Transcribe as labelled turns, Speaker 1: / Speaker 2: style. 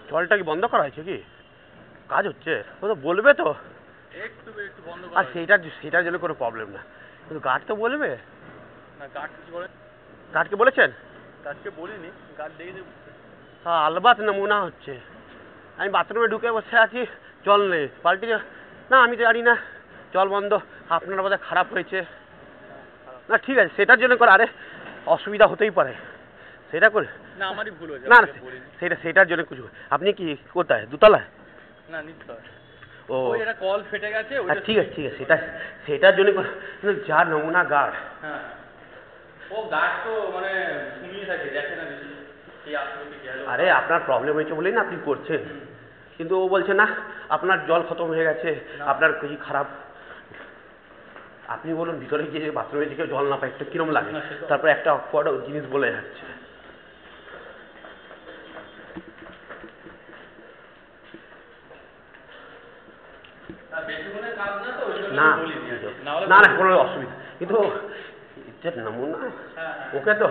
Speaker 1: জলটা কি বন্ধ করা হয়েছে কি? কাজ হচ্ছে? ও তো বলবে তো।
Speaker 2: একটু বন্ধ
Speaker 1: আর সেটার জন্য কোনো প্রবলেম না, কিন্তু গার্ড তো বলবে
Speaker 2: না। গার্ড কি বলে?
Speaker 1: গার্ডকে বলেছেন?
Speaker 2: গার্ডকে বলিনি, গার্ড দেখে
Speaker 1: হ্যাঁ, আলবাত নমুনা হচ্ছে। আমি বাথরুমে ঢুকে বসে আছি, জল নেই, বালতি না, আমি তো জানি না জল বন্ধ, আপনার বোধহয় খারাপ হয়েছে। না ঠিক আছে, সেটার জন্য করে, আরে অসুবিধা হতেই পারে, সেটা করে
Speaker 2: না, আমারই ভুল হয়েছে।
Speaker 1: না সেটার জন্য কিছু। আপনি কি কোথায়, দোতলায়?
Speaker 2: না, নিশ্চয়।
Speaker 1: ও
Speaker 2: এটা কল ফেটে গেছে।
Speaker 1: ঠিক আছে সেটার জন্য যা নমুনা গার্ড।
Speaker 2: হ্যাঁ, ও গার্ড তো মানে ঘুমিয়ে থাকে, দেখে না বেশি।
Speaker 1: আরে আপনার প্রবলেম হয়েছে বলেই না আপনি করছেন, কিন্তু ও বলছে না আপনার জল খতম হয়ে গেছে, আপনার কি খারাপ। আপনি বলুন ভিতরে গিয়ে বাথরুমে দিকে জল না পাই একটু কিরম লাগে, তারপর একটা অকওয়ার্ড জিনিস বলে যাচ্ছে। না না কোনো অসুবিধা, কিন্তু নমুনা ওকে তো